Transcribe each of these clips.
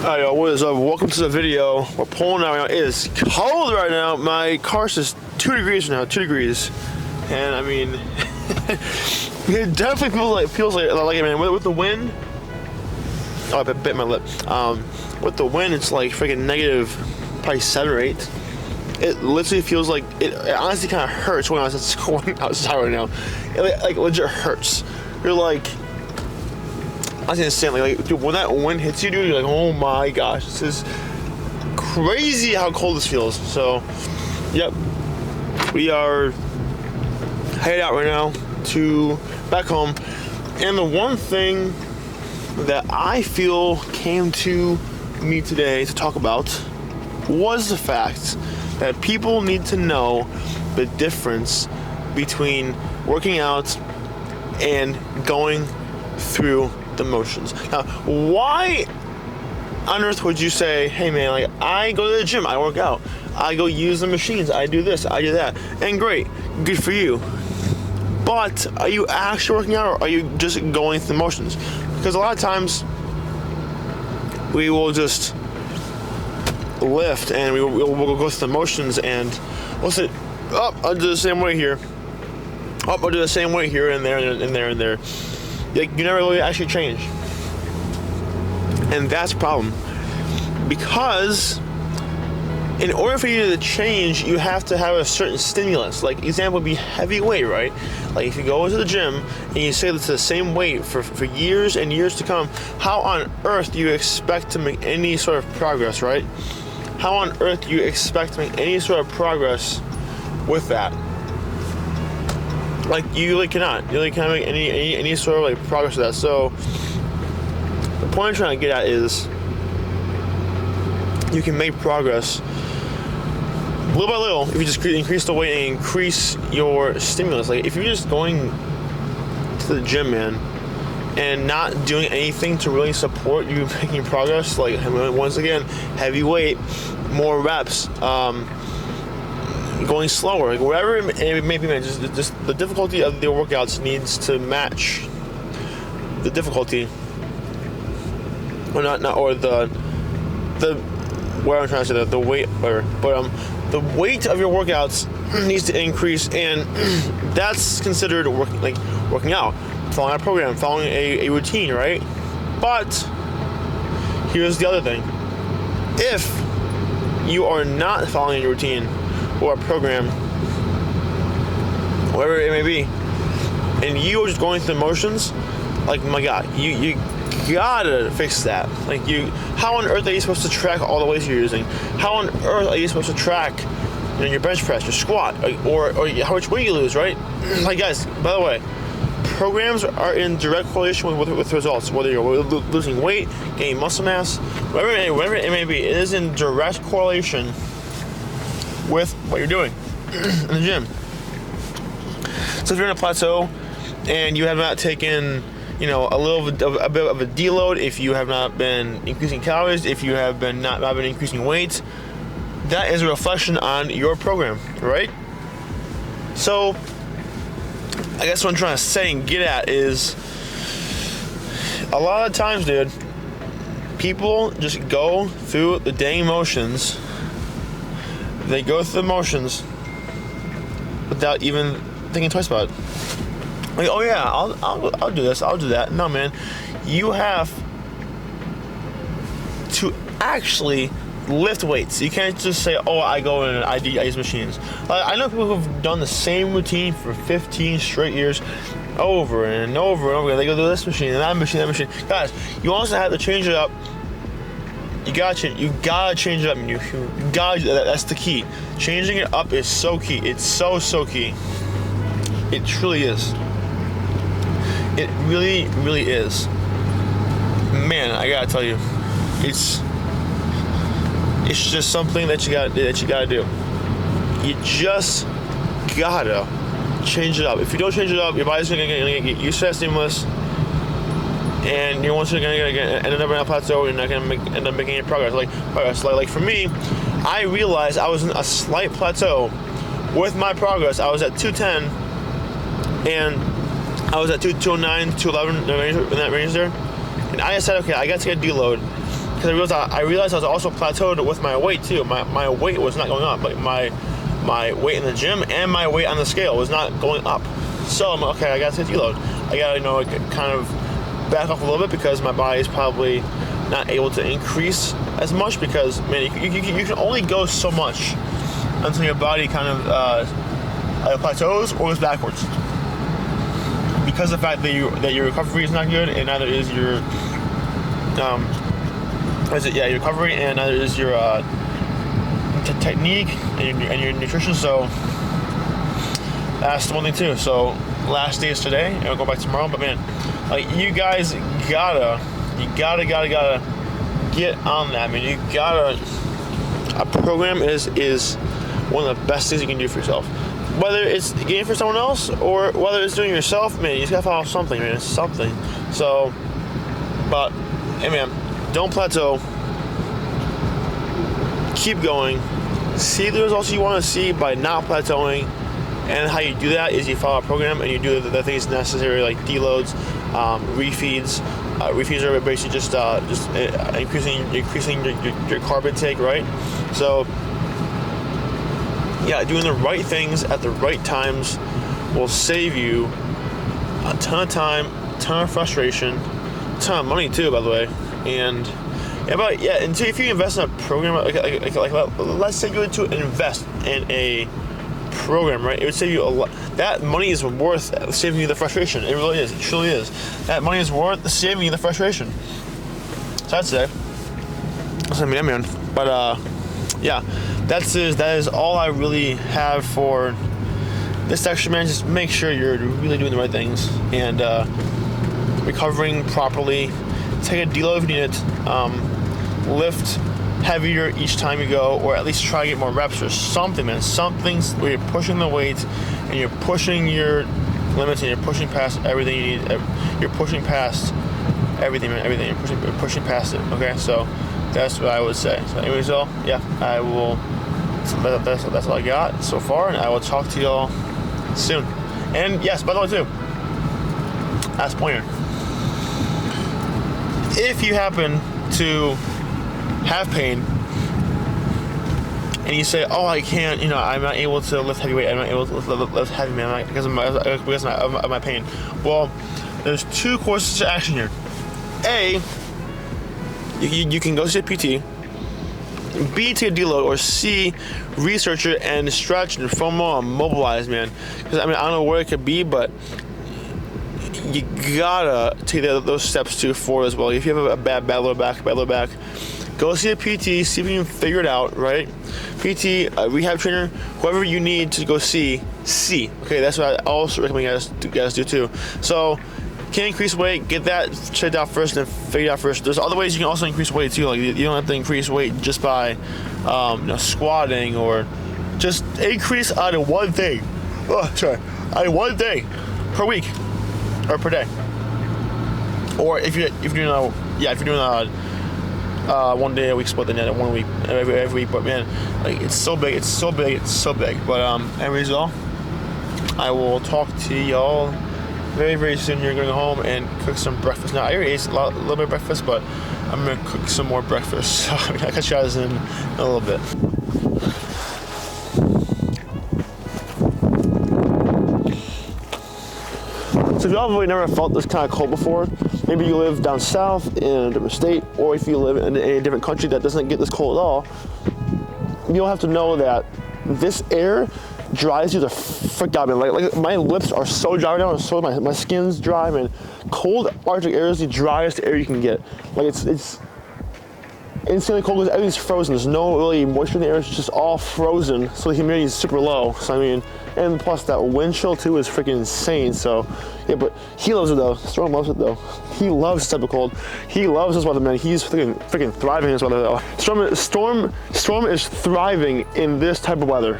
Alright, yo, what is up? Welcome to the video. We're pulling out right now. It is cold right now. My car says 2 degrees now, 2 degrees. And I mean, it definitely feels like it, man. With the wind, oh, I bit my lip. With the wind, it's like freaking negative, probably 7 or 8. It literally feels like, it honestly kind of hurts when I was going outside right now. It like legit hurts. You're like, I was gonna say, like, dude, when that wind hits you, dude, you're like, oh my gosh, this is crazy how cold this feels. So, yep, we are headed out right now to back home. And the one thing that I feel came to me today to talk about was the fact that people need to know the difference between working out and going through the motions. Now, why on earth would you say, hey man, like, I go to the gym, I work out, I go use the machines, I do this, I do that, and great, good for you. But are you actually working out, or are you just going through the motions? Because a lot of times we will just lift and we'll go through the motions and we'll say, oh, I'll do the same way here. Oh, I'll do the same way here and there and there and there. Like, you never really actually change. And that's a problem. Because in order for you to change, you have to have a certain stimulus. Like, example would be heavy weight, right? Like, if you go into the gym and you say it's the same weight for years and years to come, how on earth do you expect to make any sort of progress, right? How on earth do you expect to make any sort of progress with that? Like, you really cannot. You really cannot make any sort of like progress with that. So the point I'm trying to get at is you can make progress little by little if you just increase the weight and increase your stimulus. Like, if you're just going to the gym, man, and not doing anything to really support you making progress, like, once again, heavy weight, more reps, going slower, like whatever it may be, man, just the difficulty of the workouts needs to match the difficulty, or not, or the what I'm trying to say, the weight, or but the weight of your workouts needs to increase, and that's considered working out, following a program, following a routine, right? But here's the other thing: if you are not following a routine or a program, whatever it may be, and you are just going through the motions, like, my God, you gotta fix that. Like, how on earth are you supposed to track all the weights you're using? How on earth are you supposed to track, your bench press, your squat, or how much weight you lose, right? Like, guys, by the way, programs are in direct correlation with results. Whether you're losing weight, gaining muscle mass, whatever it may be, it is in direct correlation with what you're doing in the gym. So if you're in a plateau and you have not taken, a bit of a deload, if you have not been increasing calories, if you have not been increasing weight, that is a reflection on your program, right? So I guess what I'm trying to say and get at is, a lot of times, dude, people just go through the dang motions. They go through the motions without even thinking twice about it. Like, oh yeah, I'll do this, I'll do that. No, man, you have to actually lift weights. You can't just say, oh, I go in and I use machines. I know people who've done the same routine for 15 straight years, over and over and over again. They go to this machine and that machine. Guys, you also have to change it up. You gotta change it up. You gotta. That's the key. Changing it up is so key. It's so key. It truly is. It really, really is. Man, I gotta tell you, it's just something that you gotta do. You just gotta change it up. If you don't change it up, your body's gonna get used to that stimulus, and you're once again gonna end up in a plateau. You're not gonna end up making any progress. Like for me, I realized I was in a slight plateau with my progress. I was at 210, and I was at 209, 211 in that range there, and I decided, okay, I got to get a deload. because I realized I was also plateaued with my weight too. My weight was not going up. Like my weight in the gym and my weight on the scale was not going up. So I'm like, okay, I gotta take deload. I gotta kind of back off a little bit because my body is probably not able to increase as much because man, you can only go so much until your body kind of either plateaus or goes backwards. Because of the fact that your recovery is not good, and neither is your your recovery, and neither is your technique and your nutrition. So that's the one thing too. So last day is today, and I'll go back tomorrow. But man, like you guys gotta get on that. I mean, a program is one of the best things you can do for yourself. Whether it's getting for someone else or whether it's doing it yourself, man, you just gotta follow something, man. It's something. So, but, hey, man, don't plateau. Keep going. See the results you want to see by not plateauing. And how you do that is you follow a program and you do the things necessary, like deloads, refeeds. Refeeds are basically just increasing your carb intake, right? So, yeah, doing the right things at the right times will save you a ton of time, a ton of frustration, a ton of money too, by the way. And until if you invest in a program, like let's say you were to invest in a program, right? It would save you a lot. That money is worth saving you the frustration. It really is. It truly is. That money is worth saving you the frustration. So I'd say. I mean, man. But yeah, that is all I really have for this section, man. Just make sure you're really doing the right things and recovering properly. Take a deload if you need it. Lift heavier each time you go, or at least try to get more reps or something, man. Something where you're pushing the weight and you're pushing your limits and you're pushing past everything you need. You're pushing past everything, man. Everything. You're pushing past it. Okay, so that's what I would say. So anyways, yeah, I will. That's all I got so far, and I will talk to y'all soon. And yes, by the way, too, last pointer. If you happen to have pain and you say, "Oh, I can't," I'm not able to lift heavy weight. I'm not able to lift heavy, man, because of my pain. Well, there's two courses of action here. A, you can go see a PT. B, take a deload, or C, research it and stretch and FOMO and mobilize, man. Because I don't know where it could be, but you gotta take those steps too forward as well. If you have a bad lower back, go see a PT, see if you can figure it out, right? PT, a rehab trainer, whoever you need to go see. Okay, that's what I also recommend you guys do too. So, can increase weight, get that checked out first and figure it out first. There's other ways you can also increase weight too. Like you don't have to increase weight just by squatting, or just increase out of one thing. Out of one day per week or per day. Or if you're doing 1 day a week split, then 1 week every week. But man, like it's so big. But anyways, I will talk to y'all very, very soon. You're going to go home and cook some breakfast. Now, I already ate a little bit of breakfast, but I'm going to cook some more breakfast. So I'll catch you guys in a little bit. So if y'all have really never felt this kind of cold before, maybe you live down south in a different state, or if you live in a different country that doesn't get this cold at all, you'll have to know that this air dries you the frick out, man. Like my lips are so dry right now, so my skin's dry, man. Cold Arctic air is the driest air you can get. Like it's insanely cold because everything's frozen. There's no really moisture in the air. It's just all frozen, so the humidity is super low. So I mean, and plus that wind chill too is freaking insane. So yeah, but he loves it though. Storm loves it though. He loves this type of cold. He loves this weather, man. He's freaking thriving in this weather though. Storm is thriving in this type of weather.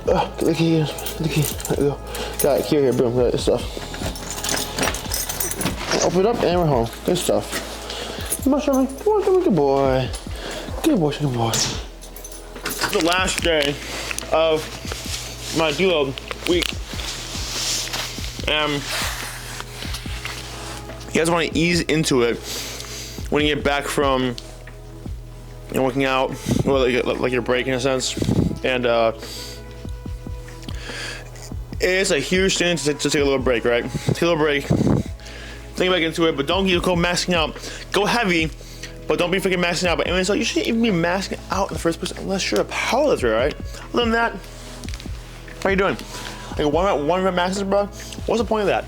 The key. Got it, here, boom, got this stuff. Open it up and we're home. Good stuff. Come on, Sherman. Come on, good boy. Good boy. The last day of my deload week. You guys want to ease into it when you get back from and working out, or like your break in a sense, and it's a huge thing to take a little break, right? Take a little break, think back into it, but don't go maxing out. Go heavy, but don't be freaking maxing out. But anyway, so you shouldn't even be maxing out in the first place unless you're a powerlifter, right? Other than that, how you doing? Like one rep maxes, bro. What's the point of that?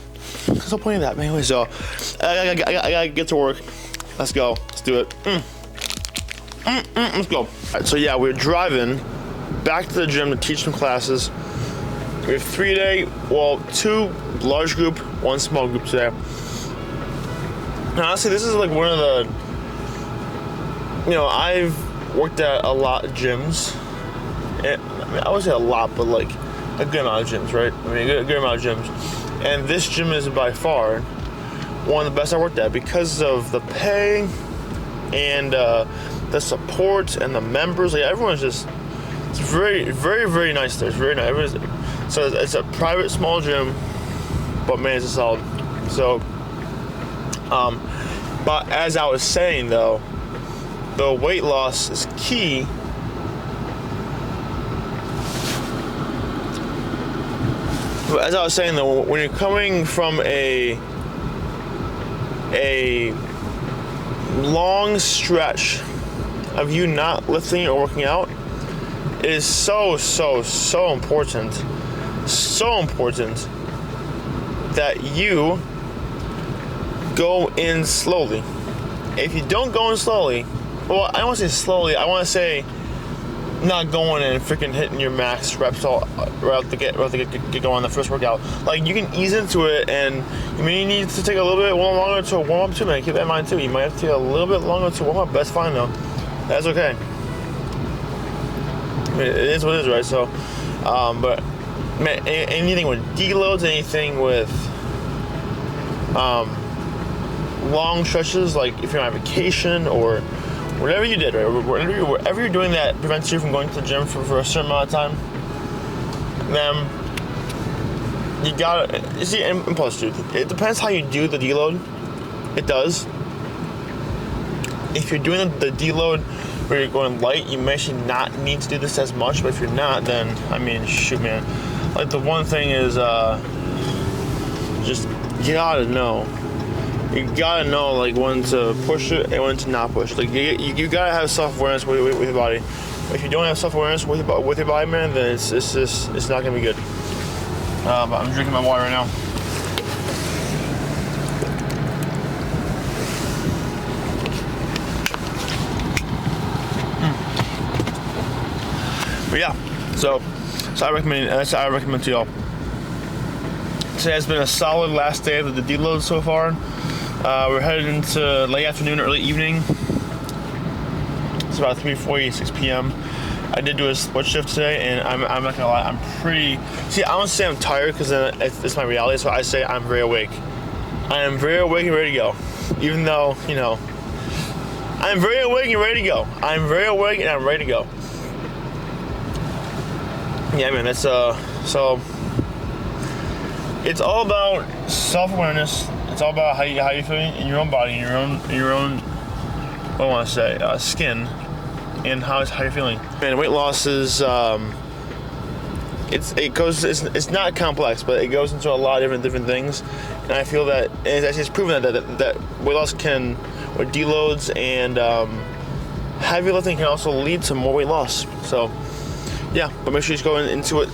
What's the point of that? Anyway, so I gotta get to work. Let's go. Let's do it. Let's go. All right, so yeah, we're driving back to the gym to teach some classes. We have 3-day, well, 2 large group, 1 small group today. And honestly, this is like one of the, I've worked at a lot of gyms. And, I would say a lot, but like a good amount of gyms, right? A good amount of gyms. And this gym is by far one of the best I worked at because of the pay and the support and the members. Like everyone's just, it's very, very, very nice there. It's very nice. So it's a private small gym, but man, it's solid. So, but as I was saying though, the weight loss is key. But as I was saying though, when you're coming from a long stretch of you not lifting or working out, it is so important, that you go in slowly. If you don't go in slowly, well, I don't want to say slowly, I want to say not going and freaking hitting your max reps all right out to get going on the first workout. Like you can ease into it, and you may need to take a little bit longer to warm up too, man. Keep that in mind too. You might have to take a little bit longer to warm up. That's fine though. That's okay. I mean, it is what it is, right? So, but man, anything with deloads, anything with long stretches, like if you're on vacation or whatever you did, right? Whatever you're doing that prevents you from going to the gym for a certain amount of time, then you gotta, see, and plus, dude, it depends how you do the deload. It does. If you're doing the deload where you're going light, you may actually not need to do this as much, but if you're not, then, I mean, shoot, man. Like, the one thing is, just, you gotta know. You gotta know, like, when to push it and when to not push. Like, you gotta have self-awareness with your body. If you don't have self-awareness with your body, man, then it's not gonna be good. But I'm drinking my water right now. But yeah, so I recommend to y'all. Today has been a solid last day of the deload so far. We're headed into late afternoon, early evening. It's about 3:46 p.m. I did do a split shift today, and I'm not gonna lie, I'm pretty. See, I don't say I'm tired because it's my reality, so I say I'm very awake. I am very awake and ready to go, even though I'm very awake and ready to go. I'm very awake and I'm ready to go. Yeah, man, that's so. It's all about self-awareness. It's all about how you feel in your own body, in your own. What I want to say, skin, and how you're feeling. Man, weight loss is it's not complex, but it goes into a lot of different things, and I feel that it's proven that weight loss can, with deloads and heavy lifting, can also lead to more weight loss. So yeah, but make sure you just go into it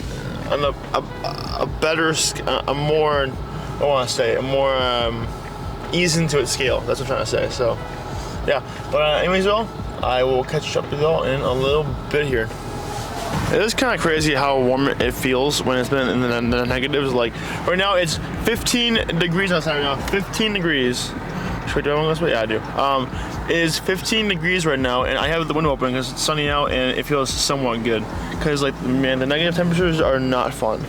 on a better, a more, I want to say, a more ease into it scale. That's what I'm trying to say. So yeah, but anyways, though, I will catch up with y'all in a little bit here. It is kind of crazy how warm it feels when it's been in the negatives. Like right now, it's 15 degrees outside right now. 15 degrees. Wait, do I want to go this way? Yeah, I do. It is 15 degrees right now, and I have the window open because it's sunny out and it feels somewhat good. Because, like, man, the negative temperatures are not fun.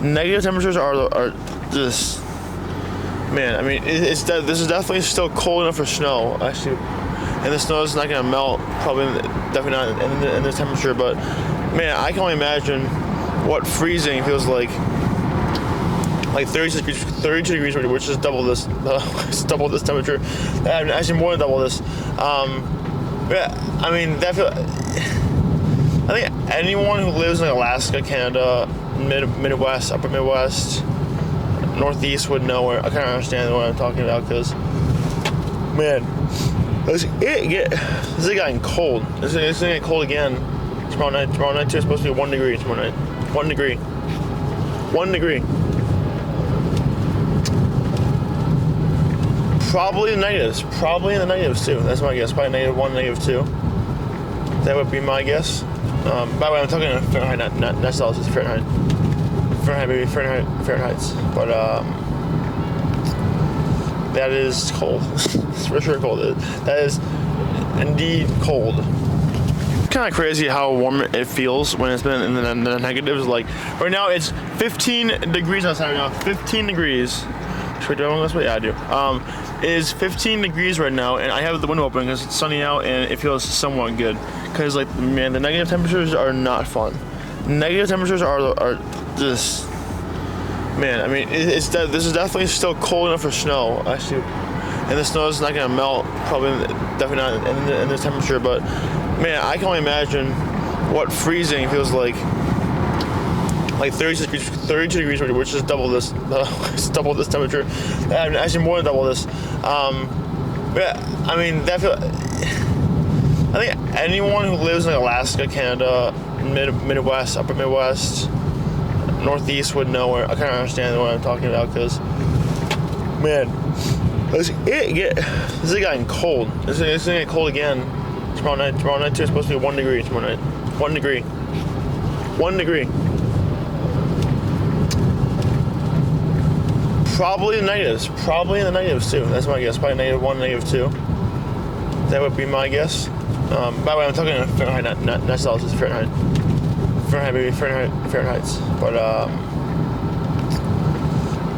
Negative temperatures are just, man. I mean, this is definitely still cold enough for snow, actually, and the snow is not gonna melt. Definitely not in this temperature. But man, I can only imagine what freezing feels like. Like 32 degrees, which is double this. It's double this temperature. Actually, more than double this. Yeah, I mean, I think anyone who lives in Alaska, Canada, Midwest, Upper Midwest, Northeast would know where. I kind of understand what I'm talking about because, man, this is getting cold. It's gonna get cold again tomorrow night. Tomorrow night too. It's supposed to be 1 degree tomorrow night. 1 degree. 1 degree. Probably the negatives. Probably in the negatives too. That's my guess. Probably -1, -2. That would be my guess. By the way, I'm talking in Fahrenheit, not Celsius. Fahrenheit. Maybe Fahrenheit. But that is cold. It's for sure cold. That is indeed cold. It's kind of crazy how warm it feels when it's been in the negatives. Like right now, it's 15 degrees outside right now. 15 degrees. Should I do it this way? Yeah, I do. It is 15 degrees right now, and I have the window open because it's sunny out and it feels somewhat good. Because, like, man, the negative temperatures are not fun. Negative temperatures are just, man. I mean, this is definitely still cold enough for snow, actually, and the snow is not gonna melt. Probably, definitely not in this temperature. But, man, I can only imagine what freezing feels like. Like 32 degrees, which is double this. It's double this temperature. Actually, more than double this. Yeah, I mean, I think anyone who lives in Alaska, Canada, Midwest, Upper Midwest, Northeast would know where. I kind of understand what I'm talking about because, man, this is getting cold. It's gonna get cold again tomorrow night. Tomorrow night too. It's supposed to be 1 degree tomorrow night. 1 degree. 1 degree. Probably the negatives. Probably in the negatives too. That's my guess. Probably -1, -2. That would be my guess. By the way, I'm talking in Fahrenheit, not Celsius. Fahrenheit. Maybe Fahrenheit. But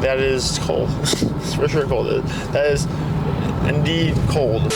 that is cold. It's for sure cold. That is indeed cold.